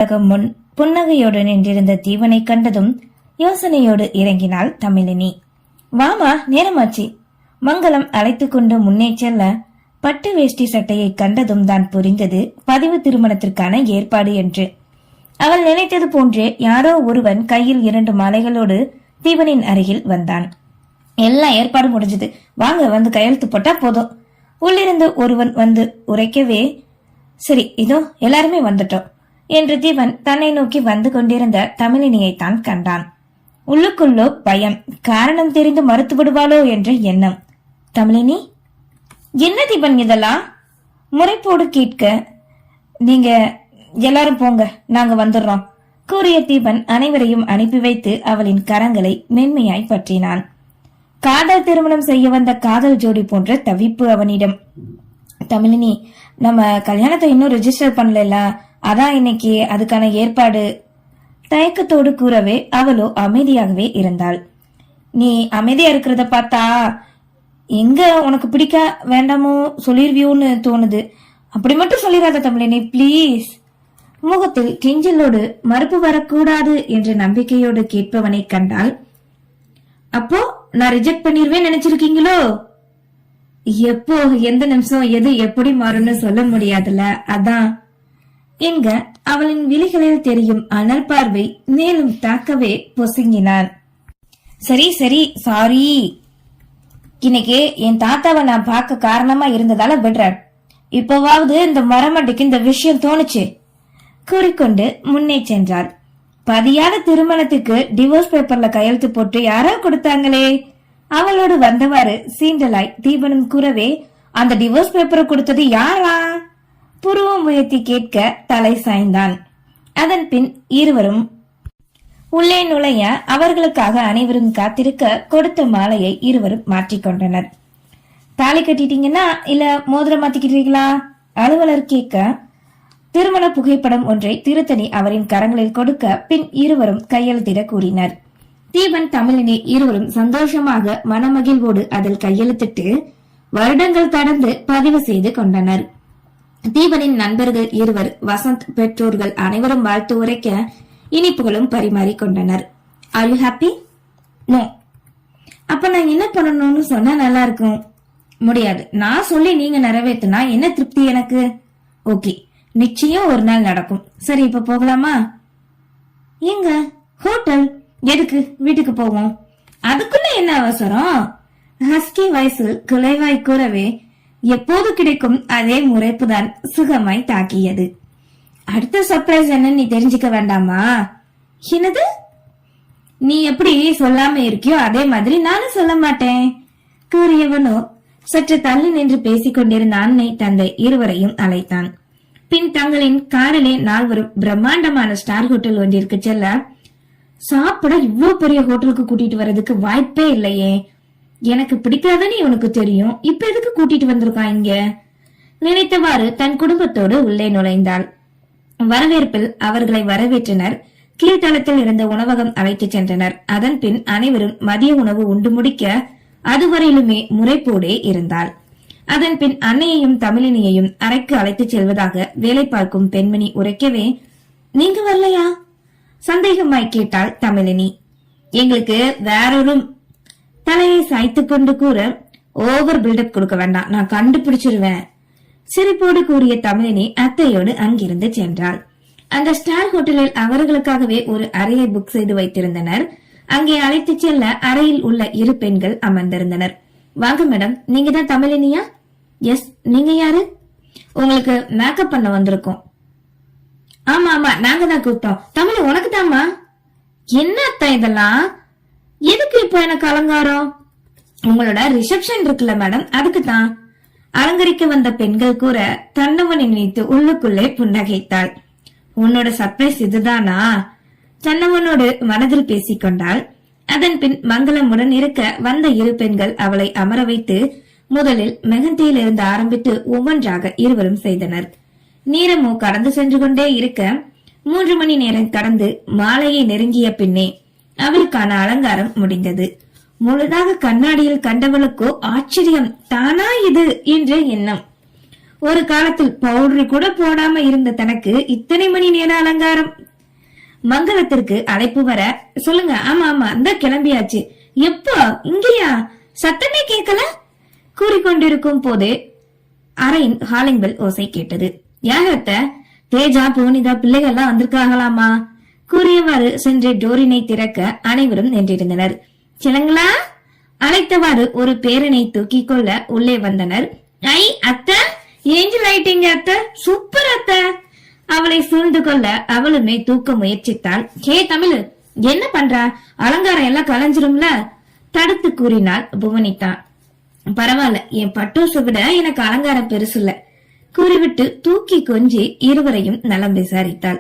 முன் புன்னகையோடு நின்றிருந்த தீவனை கண்டதும் யோசனையோடு இறங்கினாள் தமிழினி. வாமா, நேரமாச்சு. மங்களம் அழைத்து கொண்டு முன்னே செல்ல பட்டு வேஷ்டி சட்டையை கண்டதும் தான் புரிந்தது பதிவு திருமணத்திற்கான ஏற்பாடு என்று. அவள் நினைத்தது போன்றே யாரோ ஒருவன் கையில் 2 மாலைகளோடு தீவனின் அருகில் வந்தான். எல்லாம் ஏற்பாடு முடிஞ்சது, வாங்க வந்து கையெழுத்து போட்டா போதும். உள்ளிருந்து ஒருவன் வந்து உரைக்கவே, சரி இதோ எல்லாருமே வந்துட்டோம் என்று தீவன் தன்னை நோக்கி வந்து கொண்டிருந்த தமிழினியைத்தான் கண்டான். உள்ளுக்குள்ளோ பயம், காரணம் தெரிந்து மறுத்து விடுவாளோ என்ற எண்ணம். தமிழினி, என்ன தீபன் இதெல்லாம்? முறைப்போடு கேட்க, நீங்க எல்லாரும் போங்க, நாங்க வந்துடுறோம் கூறிய தீபன் அனைவரையும் அனுப்பி வைத்து அவளின் கரங்களை மென்மையாய் பற்றினான். காதல் திருமணம் செய்ய வந்த காதல் ஜோடி போன்ற தவிப்பு அவனிடம். தமிழினி, நம்ம கல்யாணத்தை இன்னும் ரெஜிஸ்டர் பண்ணல, அதான் இன்னைக்கு அதுக்கான ஏற்பாடு தயக்கத்தோடு கூறவே அவளோ அமைதியாகவே இருந்தாள். நீ அமைதியா இருக்கிறத பார்த்தா எங்க உனக்கு பிடிக்க வேண்டாமோ சொல்லிருவியோன்னு தோணுது. அப்படி மட்டும் சொல்லிடாத தமிழினி, பிளீஸ். முகத்தில் கெஞ்சலோடு மறுப்பு வரக்கூடாது என்ற நம்பிக்கையோடு கேட்பவனை கண்டால், அப்போ நான் ரிஜெக்ட் பண்ணிருவேன் நினைச்சிருக்கீங்களோ? எப்போ எந்த நிமிஷம் எது எப்படி மாறும்னு சொல்ல முடியாதுல, அதான் என்க அவளின் விழிகளில் தெரியும் அனல் பார்வை மேலும் தாக்கவே பொசுங்கினான். சரி சரி, சாரி. இன்னைக்கு என் தாத்தாவை நான் பார்க்க காரணமா இருந்ததால விடுறேன். இப்பவாவது இந்த மரமண்டிக்கு இந்த விஷயம் தோணுச்சு கூறிக்கொண்டு முன்னே சென்றார். பதியாத திருமணத்துக்கு டிவோர்ஸ் பேப்பர்ல கையெழுத்து போட்டு யாரோ கொடுத்தாங்களே, அவளோடு வந்தவாறு சீண்டலாய் தீபனும் கூறவே, அந்த டிவோர்ஸ் பேப்பரை கொடுத்தது யாரா? புருவம் உயர்த்தி கேட்க தலை சாய்ந்தான். அதன் பின் இருவரும் உள்ளே நுழைய அவர்களுக்காக அனைவரும் காத்திருக்க கொடுத்த மாலையை இருவரும் மாற்றிக்கொண்டனர். தாலி கட்டிட்டீங்கன்னா இல்ல மோதிரம் மாத்திக்கிறீங்களா? அலுவலர் கேட்க திருமண புகைப்படம் ஒன்றை திருத்தணி அவரின் கரங்களில் கொடுக்க பின் இருவரும் கையெழுத்திட கூறினர். தீபன் தமிழினி இருவரும் சந்தோஷமாக மனமகிழ்வோடு அதில் கையெழுத்திட்டு வருடங்கள் கடந்து பதிவு செய்து கொண்டனர். தீபனின் நண்பர்கள் இருவர், வசந்த் பெற்றோர்கள் அனைவரும் வாழ்த்து உரைக்க இனிப்புகளும் பரிமாறிக்கொண்டனர். Are you happy? நோ. அப்ப நான் என்ன பண்ணணும்னு சொன்னா நல்லா இருக்கும். முடியாது, நான் சொல்லி நீங்க நிறைவேற்றினா என்ன திருப்தி எனக்கு? ஓகே, நிச்சயம் ஒரு நாள் நடக்கும். சரி, இப்ப போகலாமா? எங்க? ஹோட்டல். எதுக்கு? வீட்டுக்கு போவோம். அதுக்குள்ள என்ன அவசரம்? ஹஸ்கி வயசில் குலைவாய் கூறவே எப்போது கிடைக்கும் அதே முறைப்புதான் சுகமாய் தாக்கியது. அடுத்த சர்ப்ரைஸ் என்ன நீ தெரிஞ்சுக்க வேண்டாமா? என்னது? நீ எப்படி சொல்லாம இருக்கியோ அதே மாதிரி நானும் சொல்ல மாட்டேன் கூறியவனோ சற்று தள்ளி நின்று பேசிக் கொண்டிருந்த அன்னை தந்தை இருவரையும் அழைத்தான். பின் தங்களின் காரிலே நால்வரும் பிரம்மாண்டமான ஸ்டார் ஹோட்டல் ஒன்றிற்கு செல்ல, சாப்பிட இவ்வளவு பெரிய ஹோட்டலுக்கு கூட்டிட்டு வர்றதுக்கு வாய்ப்பே இல்லையே, எனக்கு பிடிக்காதன்னு உனக்கு தெரியும், இப்ப எதுக்கு கூட்டிட்டு வந்திருக்கான் இங்க நினைத்தவாறு தன் குடும்பத்தோடு உள்ளே நுழைந்தாள். வரவேற்பில் அவர்களை வரவேற்றனர். கீழ்த்தளத்தில் இருந்த உணவகம் அழைத்து சென்றனர். அதன் பின் அனைவரும் மதிய உணவு உண்டு முடிக்க அதுவரையிலுமே முறைப்போடே இருந்தாள். அதன் பின் அன்னையையும் தமிழினியையும் அறைக்கு அழைத்து செல்வதாக வேலை பார்க்கும் பெண்மணி உரைக்கவே, நீங்க வரலையா சந்தேகமாய் கேட்டாள் தமிழினி. எங்களுக்கு வேறொரு தலையை சாய்த்து கொண்டு கூற, ஓவர் பில்டப் கொடுக்க வேண்டாம், நான் கண்டுபிடிச்சிருவேன் சிரிப்போடு கூறிய தமிழினி அத்தையோடு அங்கிருந்து சென்றாள். அந்த ஸ்டார் ஹோட்டலில் அவர்களுக்காகவே ஒரு அறையை புக் செய்து வைத்திருந்தனர். அங்கே அழைத்து செல்ல அறையில் உள்ள 2 பெண்கள் அமர்ந்திருந்தனர். வாங்க மேடம், நீங்க தான் தமிழினியா? எஸ். நீங்க யாரு? உங்களுக்கு மேக்கப் பண்ண வந்திருக்கோம். ஆமா ஆமா, நாங்க தான் கூப்பிட்டோம். தமிழ் உனக்கு தாமா? என்ன அத்தா இதெல்லாம்? எதுக்கு இப்ப எனக்கு அலங்காரம்? உங்களோட ரிசப்ஷன் இருக்குல்ல மேடம், அதுக்கு தான். அலங்கரிக்க வந்த பெண்கள் கூற தன்னவனை நினைத்து உள்ளுக்குள்ளே புன்னகைத்தாள். உன்னோட சர்ப்ரைஸ் இதுதானா? தன்னவனோடு மனதில் பேசிக்கொண்டாள். அதன் பின் மங்களமுடன் இருக்க வந்த 2 பெண்கள் அவளை அமர வைத்து முதலில் மெகந்தியில் இருந்து ஆரம்பித்து ஒவ்வொன்றாக இருவரும் செய்தனர். நேரமோ கடந்து சென்று கொண்டே இருக்க 3 மணி நேரம் கடந்து மாலையை நெருங்கிய பின்னே அவளுக்கான அலங்காரம் முடிந்தது. முழுதாக கண்ணாடியில் கண்டவளுக்கோ ஆச்சரியம், தானா இது என்ற எண்ணம். ஒரு காலத்தில் பவுடர் கூட போடாம இருந்த தனக்கு இத்தனை மணி நேர அலங்காரம். மங்களத்திற்கு அழைப்பு வர, சொல்லுங்க. ஆமா ஆமா, இந்த கிளம்பியாச்சு. எப்போ? இங்கேயா? சத்தமே கேட்கல. கூறிக்கொண்டிருக்கும் போதே அறையின் ஹாலிங் பெல் ஓசை கேட்டது. யாகத்த? தேஜா புவனிதா பிள்ளைகள்லாம் வந்திருக்காங்களாமா? கூறியவாறு சென்று டோரினை திறக்க அனைவரும் நின்றிருந்தனர். சிலங்களா? அழைத்தவாறு ஒரு பேரனை தூக்கிக் கொள்ள உள்ளே வந்தனர். ஐ அத்த, ஏஞ்சல் ஆயிட்டீங்க அத்த, சூப்பர் அத்த. அவளை சூழ்ந்து கொள்ள அவளுமே தூக்க முயற்சித்தாள். ஹே தமிழ், என்ன பண்றா? அலங்காரம் எல்லாம் கலைஞ்சிரும்ல, தடுத்து கூறினாள் புவனிதா. பரவாயில்ல, என் பட்டூசை விட எனக்கு அலங்காரம் பெருசு இல்ல கூறிவிட்டு தூக்கி கொஞ்சி இருவரையும் நலம் விசாரித்தாள்.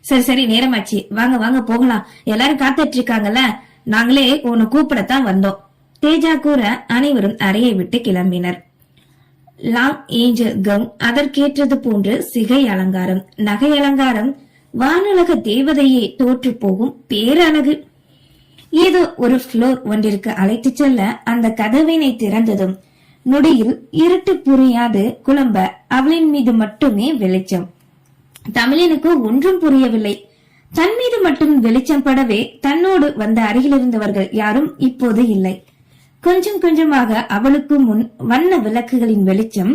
சரி சரி, நேரமாச்சு, வாங்க வாங்க போகலாம், எல்லாரும் காத்துட்டு இருக்காங்கல்ல, நாங்களே உன்னை கூப்பிடத்தான் வந்தோம். தேஜா கூற அனைவரும் அறையை விட்டு கிளம்பினர். லாங் ஏஞ்சல் கவுன், அதற்கேற்றது போன்று சிகை அலங்காரம், நகை அலங்காரம், வானுலக தேவதையே தோற்று போகும் பேரழகு. ஏதோ ஒரு ஃப்ளோர் ஒன்றிற்கு அழைத்து செல்ல அந்த கதவினை திறந்ததும் நொடியில் இருட்டு புரியாது குழம்ப அவளின் மீது மட்டுமே வெளிச்சம். தமிழனுக்கு ஒன்றும் புரியவில்லை. தன் மீது மட்டும் வெளிச்சம் படவே தன்னோடு வந்த அருகில் இருந்தவர்கள் யாரும் இப்போது இல்லை. கொஞ்சம் கொஞ்சமாக அவளுக்கு முன் வண்ண விளக்குகளின் வெளிச்சம்,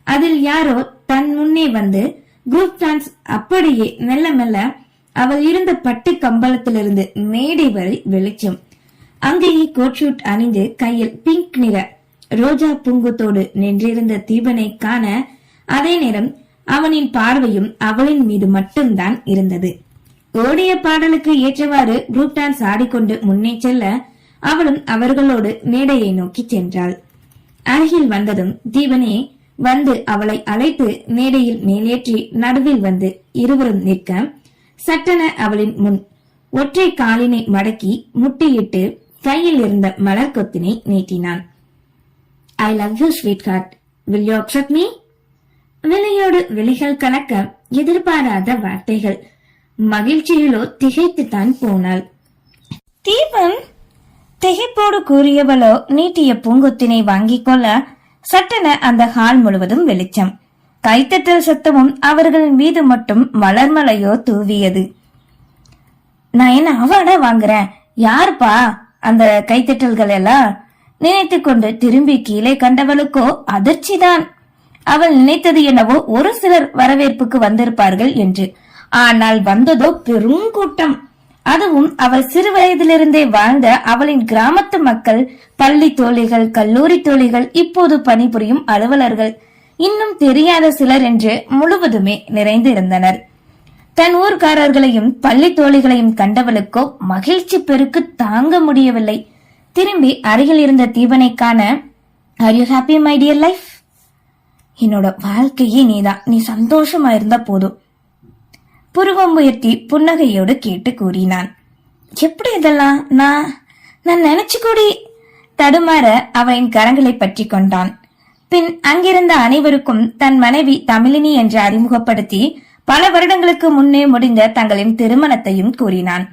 அதில் யாரோ தன் முன்னே வந்து குரூப் டான்ஸ். அப்படியே மெல்ல மெல்ல அவள் இருந்த பட்டு கம்பளத்திலிருந்து மேடை வரை வெளிச்சம். அங்கேயே கோட் ஷூட் அணிந்து கையில் பிங்க் நிற ரோஜா பூங்குத்தோடு நின்றிருந்த தீபனை காண அதே நேரம் அவனின் பார்வையும் அவளின் மீது மட்டும்தான் இருந்தது. ஓடிய பாடலுக்கு ஏற்றவாறு குரூப் டான்ஸ் ஆடிக்கொண்டு முன்னே செல்ல அவளும் அவர்களோடு மேடையை நோக்கி சென்றாள். அருகில் வந்ததும் தீபனே வந்து அவளை அழைத்து மேடையில் மேலேற்றி நடுவில் வந்து இருவரும் நிற்க சட்டென அவளின் முன் ஒற்றை காலினை மடக்கி முட்டியிட்டு கையில் இருந்த மலர் கொத்தினை நீட்டினான். I love you sweetheart, will you accept me? விலையோடு விழிகள் கலக்க எதிர்பாராத வார்த்தைகள். மகிழ்ச்சியிலோ திகைத்துத்தான் போனாள். தீபன் திகைப்போடு கூறியவளோ நீட்டிய பூங்கொத்தினை வாங்கிக் கொள்ள சட்டென அந்த ஹால் முழுவதும் வெளிச்சம். கைத்தட்டல் சத்தமும் அவர்களின் மீது மட்டும் மலர்மலையோ தூவியது. நான் என்ன அவார்டா வாங்குறேன்? யாருப்பா அந்த கைத்தட்டல்கள் எல்லாம்? நினைத்து கொண்டு திரும்பி கீழே கண்டவளுக்கோ அதிர்ச்சிதான். அவள் நினைத்தது என்னவோ ஒரு சிலர் வரவேற்புக்கு வந்திருப்பார்கள் என்று. ஆனால் வந்ததோ பெரும் கூட்டம். அதுவும் அவள் சிறு வயதிலிருந்தே வாழ்ந்த அவளின் கிராமத்து மக்கள், பள்ளி தோழிகள், கல்லூரி தோழிகள், இப்போது பணிபுரியும் அலுவலர்கள், இன்னும் தெரியாத சிலர் என்று முழுவதுமே நிறைந்து இருந்தனர். தன் ஊர்க்காரர்களையும் பள்ளி தோழிகளையும் கண்டவளுக்கோ மகிழ்ச்சி பெருக்கு தாங்க முடியவில்லை. திரும்பி அருகில் இருந்த தீபனை காண, R you happy my dear life? என்னோட வாழ்க்கையே நீதான், நீ சந்தோஷமா இருந்தா போதும். புருவம் உயர்த்தி புன்னகையோடு கேட்டு கூறினான். எப்படி இதெல்லாம்? நான் நினைச்சு கூடி தடுமாற அவளின் கரங்களை பற்றி கொண்டான். பின் அங்கிருந்த அனைவருக்கும் தன் மனைவி தமிழினி என்று அறிமுகப்படுத்தி பல வருடங்களுக்கு முன்னே முடிந்த தங்களின் திருமணத்தையும் கூறினான்.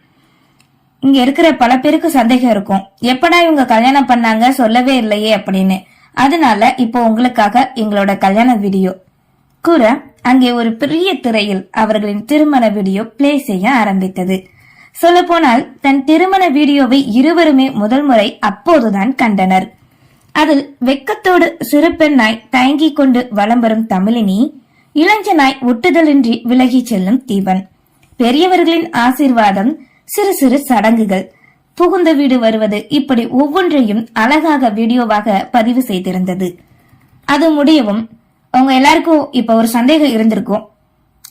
இங்க இருக்கிற பல பேருக்கு சந்தேகம் இருக்கும், எப்படா இவங்க கல்யாணம் பண்ணாங்க, சொல்லவே இல்லையே அப்படின்னு. அதனால இப்போ உங்களுக்காக எங்களோட கல்யாண வீடியோ கூற அங்கே ஒரு பெரிய திரையில் அவர்களின் திருமண வீடியோ பிளே செய்ய ஆரம்பித்தது. சொல்ல போனால் தன் திருமண வீடியோவை இருவருமே முதல் முறை அப்போதுதான் கண்டனர். அதில் வெக்கத்தோடு சிறு பெண்ணாய் தயங்கிக் கொண்டு வலம் வரும் தமிழினி, இளஞ்சனாய் ஒட்டுதலின்றி விலகி செல்லும் தீபன், பெரியவர்களின் ஆசீர்வாதம், சிறு சிறு சடங்குகள், புகுந்த வீடு வருவது, இப்படி ஒவ்வொன்றையும் அழகாக வீடியோவாக பதிவு செய்திருந்தது. அது முடியவும் அவங்க எல்லாருக்கும் இப்ப ஒரு சந்தேகம் இருந்திருக்கும்.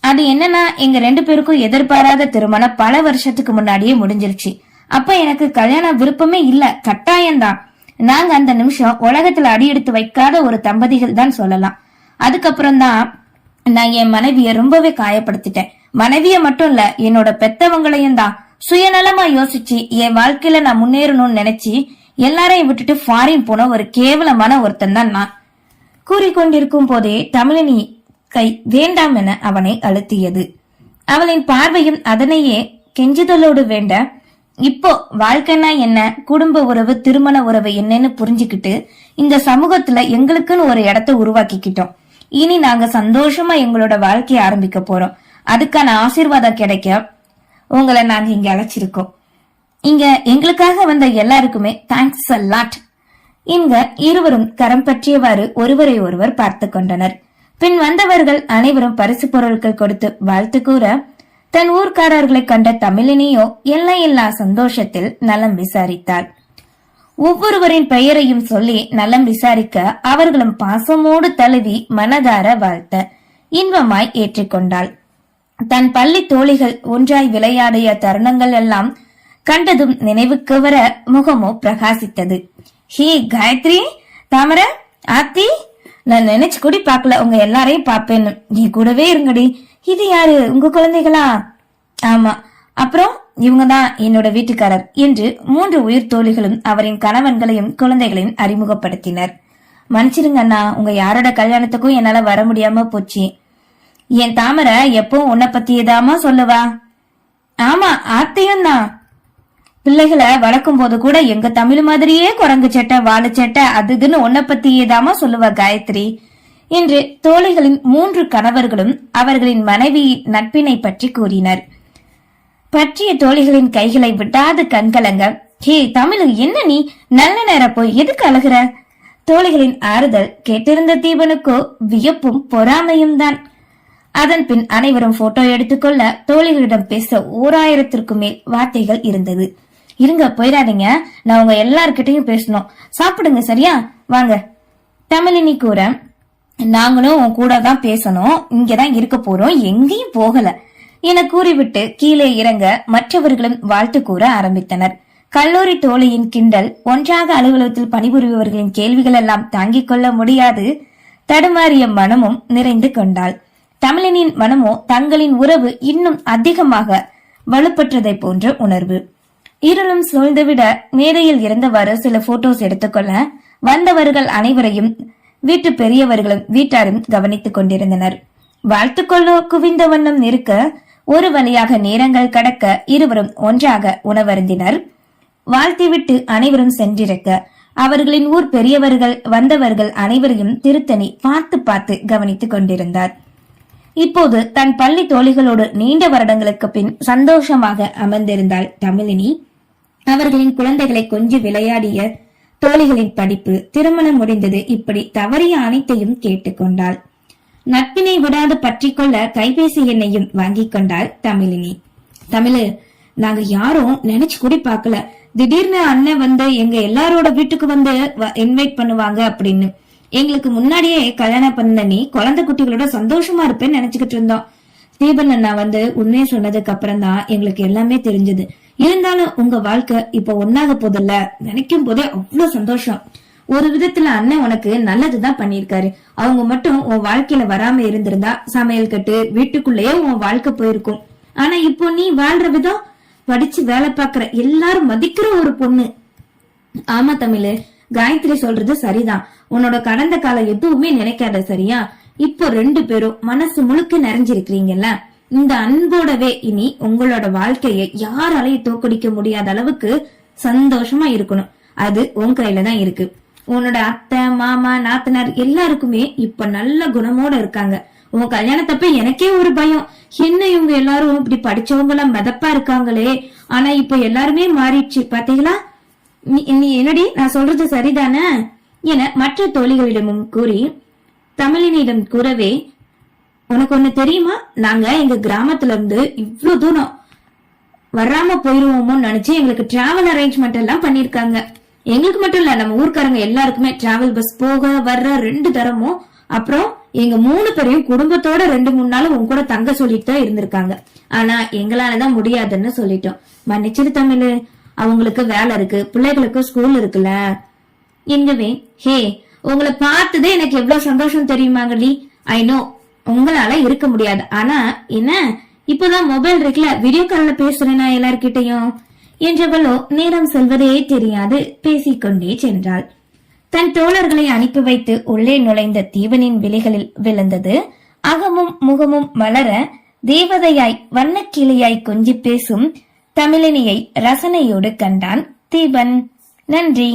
அது என்னன்னா, எங்க 2 பேருக்கும் எதிர்பாராத திருமணம் பல வருஷத்துக்கு முன்னாடியே முடிஞ்சிருச்சு. அப்ப எனக்கு கல்யாண விருப்பமே இல்ல, கட்டாயம்தான். நாங்க அந்த நிமிஷம் உலகத்துல அடி எடுத்து வைக்காத ஒரு தம்பதிகள் தான் சொல்லலாம். அதுக்கப்புறம் தான் நான் என் மனைவிய ரொம்பவே காயப்படுத்திட்டேன். மனைவிய மட்டும் இல்ல, என்னோட பெத்தவங்களையும் தான். சுயநலமா யோசிச்சு என் வாழ்க்கையில நான் முன்னேறணும்னு நினைச்சு எல்லாரையும் விட்டுட்டு ஃபாரின் போன ஒரு கேவலமான ஒருத்தன் தான் நான். கூறிக்கொண்டிருக்கும் போதே தமிழினி கை வேண்டாம் என அவனை அழுத்தியது. அவளின் பார்வையும் அதனையே கெஞ்சுதலோடு வேண்ட, இப்போ வாழ்க்கைனா என்ன, குடும்ப உறவு, திருமண உறவு என்னன்னு புரிஞ்சுக்கிட்டு இந்த சமூகத்துல எங்களுக்குன்னு ஒரு இடத்தை உருவாக்கிக்கிட்டோம். இனி நாங்க சந்தோஷமா எங்களோட வாழ்க்கையை ஆரம்பிக்க போறோம். அதுக்கான ஆசீர்வாதம் கிடைக்க உங்களை நாங்க இங்க அழைச்சிருக்கோம். இங்க எங்களுக்காக வந்த எல்லாருக்குமே தேங்க்ஸ் a lot. இங்க இருவரும் கரம் பற்றியவாறு ஒருவரை ஒருவர் பார்த்து கொண்டனர். பின் வந்தவர்கள் அனைவரும் பரிசு பொருட்கள் கொடுத்து வாழ்த்து கூற, தன் ஊர்க்காரர்களை கண்ட தமிழினியோ எல்லையில்லா சந்தோஷத்தில் நலம் விசாரித்தாள். ஒவ்வொருவரின் பெயரையும் சொல்லி நலம் விசாரிக்க அவர்களும் பாசமோடு தழுவி மனதார வாழ்த்த இன்பமாய் ஏற்றுக்கொண்டாள். தன் பள்ளி தோழிகள் ஒன்றாய் விளையாடிய தருணங்கள் எல்லாம் கண்டதும் நினைவுக்கு வர முகமோ பிரகாசித்தது. ஹே காயத்ரி, தாமர, ஆத்தி, நான் நினைச்சு கூடி பாக்கல உங்க எல்லாரையும் பாப்பேன்னு. நீ கூடவே இருங்கடி. இது யாரு, உங்க குழந்தைகளா? ஆமா, அப்புறம் இவங்கதான் என்னோட வீட்டுக்காரர் என்று 3 உயிர் தோழிகளும் அவரின் கணவன்களையும் குழந்தைகளையும் அறிமுகப்படுத்தினர். மன்னிச்சிருங்க அண்ணா, உங்க யாரோட கல்யாணத்துக்கும் என்னால வர முடியாம போச்சு. என் தாமரை எப்பவும் உன்னை பத்தியதாமா சொல்லுவா. ஆமா, ஆத்தையும் தான். பிள்ளைகளை வளர்க்கும் போது கூட எங்க தமிழ் மாதிரியே குரங்கு சட்டை, வாழை சட்டை, அதுன்னு உன்னை பத்தியேதாமா சொல்லுவா காயத்ரி என்று தோழிகளின் 3 கணவர்களும் அவர்களின் மனைவி நட்பினை பற்றி கூறினர். பற்றிய தோழிகளின் கைகளை விடாது கண்கலங்க, ஹே தமிழ், என்ன நீ நல்ல நேரம் போய் எதுக்கு அழுகிற? தோழிகளின் ஆறுதல் கேட்டிருந்த தீபனுக்கோ வியப்பும் பொறாமையும் தான். அதன் பின் அனைவரும் போட்டோ எடுத்துக்கொள்ள தோழிகளிடம் பேச 1000த்திற்கும் மேல் வார்த்தைகள் இருந்தது. இருங்க, போயிடாதீங்க, நான் உங்க எல்லார்கிட்டையும் பேசணும். சாப்பிடுங்க, சரியா? வாங்க. தமிழினி கூற, நாங்களும் உன் கூட தான் பேசணும், இங்கதான் இருக்க போறோம், எங்கேயும் போகல என கூறிவிட்டு கீழே இறங்க மற்றவர்களும் வாழ்த்து கூற ஆரம்பித்தனர். கல்லூரி தோழியின் கிண்டல், ஒன்றாக அலுவலகத்தில் பணிபுரிபவர்களின் கேள்விகள் எல்லாம் தாங்கிக் கொள்ள முடியாது தடுமாறிய மனமும் நிறைந்து கொண்டாள். தமிழனின் மனமோ தங்களின் உறவு இன்னும் அதிகமாக வலுப்பற்றதை போன்ற உணர்வு. இருளும் சூழ்ந்துவிட மேடையில் இருந்தவாறு சில போட்டோஸ் எடுத்துக்கொள்ள வந்தவர்கள் அனைவரையும் வீட்டு பெரியவர்களும் வீட்டாரும் கவனித்துக் கொண்டிருந்தனர். வாழ்த்துக்கொள்ளோ குவிந்த வண்ணம் இருக்க ஒரு வழியாக நேரங்கள் கடக்க இருவரும் ஒன்றாக உணவருந்தினர். வாழ்த்திவிட்டு அனைவரும் சென்றிருக்க அவர்களின் ஊர் பெரியவர்கள் வந்தவர்கள் அனைவரையும் திருத்தணி பார்த்து பார்த்து கவனித்துக் கொண்டிருந்தார். இப்போது தன் பள்ளி தோழிகளோடு நீண்ட வருடங்களுக்கு பின் சந்தோஷமாக அமர்ந்திருந்தாள் தமிழினி. அவர்களின் குழந்தைகளை கொஞ்சம் விளையாடிய தோழிகளின் படிப்பு, திருமணம் முடிந்தது, இப்படி தவறிய அனைத்தையும் கேட்டுக்கொண்டாள். நட்பினை விடாது பற்றி கொள்ள கைபேசி எண்ணையும் வாங்கிக் கொண்டாள் தமிழினி. தமிழு, நாங்க யாரும் நினைச்சு கூட பாக்கல, திடீர்னு அண்ணன் வந்து எங்க எல்லாரோட வீட்டுக்கு வந்து இன்வைட் பண்ணுவாங்க அப்படின்னு. எங்களுக்கு முன்னாடியே கல்யாணம் பண்ண நீ குழந்தை குட்டிகளோட சந்தோஷமா இருப்பேன்னு நினைச்சுக்கிட்டு இருந்தோம். தீபன் அண்ணா வந்து உண்மையை சொன்னதுக்கு அப்புறம் தான் எங்களுக்கு எல்லாமே தெரிஞ்சது. இருந்தாலும் உங்க வாழ்க்கை இப்ப ஒன்னாக போதில்ல, நினைக்கும் போதே அவ்வளவு சந்தோஷம். ஒரு விதத்துல அண்ணன் உனக்கு நல்லதுதான் பண்ணிருக்காரு. அவங்க மட்டும் உன் வாழ்க்கையில வராம இருந்திருந்தா சமையல் கட்டு வீட்டுக்குள்ளேயே உன் வாழ்க்கை போயிருக்கும். ஆனா இப்போ நீ வாழ்ற விதம், படிச்சு வேலை பாக்குற எல்லாரும் மதிக்கிற ஒரு பொண்ணு. ஆமா தமிழ், காயத்ரி சொல்றது சரிதான். உன்னோட கடந்த காலம் எதுவுமே நினைக்காத, சரியா? இப்போ 2 பேரும் மனசு முழுக்க நிறைஞ்சிருக்கிறீங்கல்ல. இந்த அன்போடவே இனி உங்களோட வாழ்க்கையை யாராலையும் தோக்கடிக்க முடியாத அளவுக்கு சந்தோஷமா இருக்கணும். அது உன் கையில தான் இருக்கு. உன்னோட அத்தை, மாமா, நாத்தனார் எல்லாருக்குமே இப்ப நல்ல குணமோட இருக்காங்க. உன் கல்யாணத்தப்ப எனக்கே ஒரு பயம், என்ன இவங்க எல்லாரும் இப்படி படிச்சவங்க எல்லாம் மிதப்பா இருக்காங்களே, ஆனா இப்ப எல்லாருமே மாறிடுச்சு பாத்தீங்களா? நீ என்னடி, நான் சொல்றது சரிதானே என மற்ற தோழிகளிடமும் கூறி தமிழினிடம் கூறவே, உனக்கு ஒண்ணு தெரியுமா, நாங்க எங்க கிராமத்துல இருந்து இவ்வளவு தூரம் வராம போயிருவோமோன்னு நினைச்சு எங்களுக்கு டிராவல் அரேஞ்ச்மெண்ட் எல்லாம் பண்ணிருக்காங்க. எங்களுக்கு மட்டும் இல்ல, நம்ம ஊர்க்காரங்க எல்லாருக்குமே டிராவல் பஸ் போக வர்ற 2 தரமும். அப்புறம் எங்க 3 பேரையும் குடும்பத்தோட 2-3 நாள் உங்க கூட தங்க சொல்லிட்டு தான் இருந்திருக்காங்க. ஆனா எங்களாலதான் முடியாதுன்னு சொல்லிட்டோம். மன்னிச்சிரு தமிழ், அவங்களுக்கு வேலை இருக்கு, பிள்ளைகளுக்கு ஸ்கூல் இருக்குல்ல எங்கவே. ஹே, உங்களை பார்த்ததே எனக்கு எவ்வளவு சந்தோஷம் தெரியுமாங்கடி. ஐ நோ உங்களால இருக்க முடியாது, ஆனா என்ன இப்பதான் மொபைல் இருக்குல்ல, வீடியோ கால்ல பேசுறேன்னா எல்லார்கிட்டையும் என்றவளோ நேரம் செல்வதே தெரியாது பேசிக்கொண்டே சென்றாள். தன் தோழர்களை அனுப்பி வைத்து உள்ளே நுழைந்த தீபனின் விழிகளில் விழுந்தது. அகமும் முகமும் மலர தேவதையாய் வண்ணக்கிளியாய் கொஞ்சி பேசும் தமிழினியை ரசனையோடு கண்டான் தீபன். நன்றி.